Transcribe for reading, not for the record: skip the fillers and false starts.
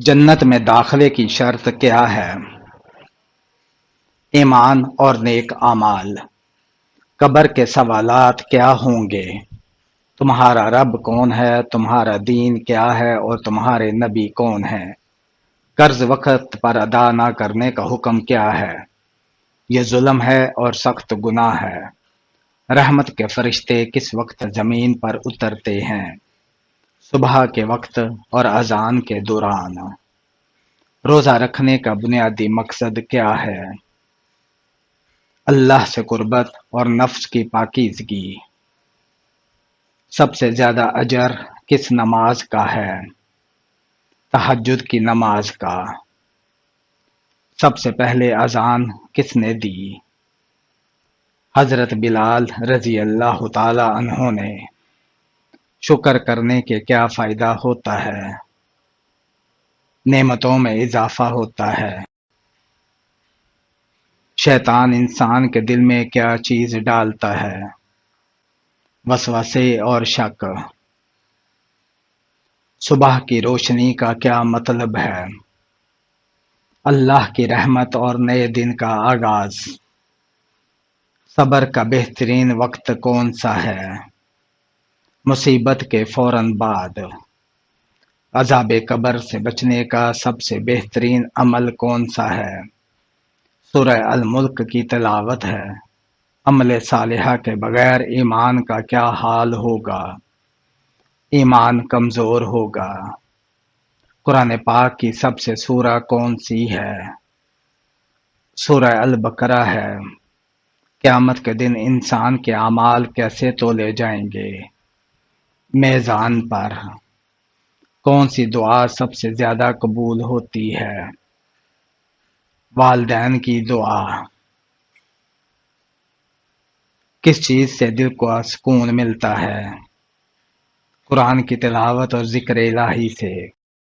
جنت میں داخلے کی شرط کیا ہے؟ ایمان اور نیک اعمال۔ قبر کے سوالات کیا ہوں گے؟ تمہارا رب کون ہے؟ تمہارا دین کیا ہے؟ اور تمہارے نبی کون ہے؟ قرض وقت پر ادا نہ کرنے کا حکم کیا ہے؟ یہ ظلم ہے اور سخت گناہ ہے۔ رحمت کے فرشتے کس وقت زمین پر اترتے ہیں؟ صبح کے وقت اور اذان کے دوران۔ روزہ رکھنے کا بنیادی مقصد کیا ہے؟ اللہ سے قربت اور نفس کی پاکیزگی۔ سب سے زیادہ اجر کس نماز کا ہے؟ تہجد کی نماز کا۔ سب سے پہلے اذان کس نے دی؟ حضرت بلال رضی اللہ تعالی عنہ نے۔ شکر کرنے کے کیا فائدہ ہوتا ہے؟ نعمتوں میں اضافہ ہوتا ہے۔ شیطان انسان کے دل میں کیا چیز ڈالتا ہے؟ وسوسے اور شک۔ صبح کی روشنی کا کیا مطلب ہے؟ اللہ کی رحمت اور نئے دن کا آغاز۔ صبر کا بہترین وقت کون سا ہے؟ مصیبت کے فوراً بعد۔ عذاب قبر سے بچنے کا سب سے بہترین عمل کون سا ہے؟ سورہ الملک کی تلاوت ہے۔ عمل صالحہ کے بغیر ایمان کا کیا حال ہوگا؟ ایمان کمزور ہوگا۔ قرآن پاک کی سب سے سورہ کون سی ہے؟ سورہ البقرہ ہے۔ قیامت کے دن انسان کے اعمال کیسے تولے جائیں گے؟ میزان پر۔ کون سی دعا سب سے زیادہ قبول ہوتی ہے؟ والدین کی دعا۔ کس چیز سے دل کو سکون ملتا ہے؟ قرآن کی تلاوت اور ذکر الہی سے۔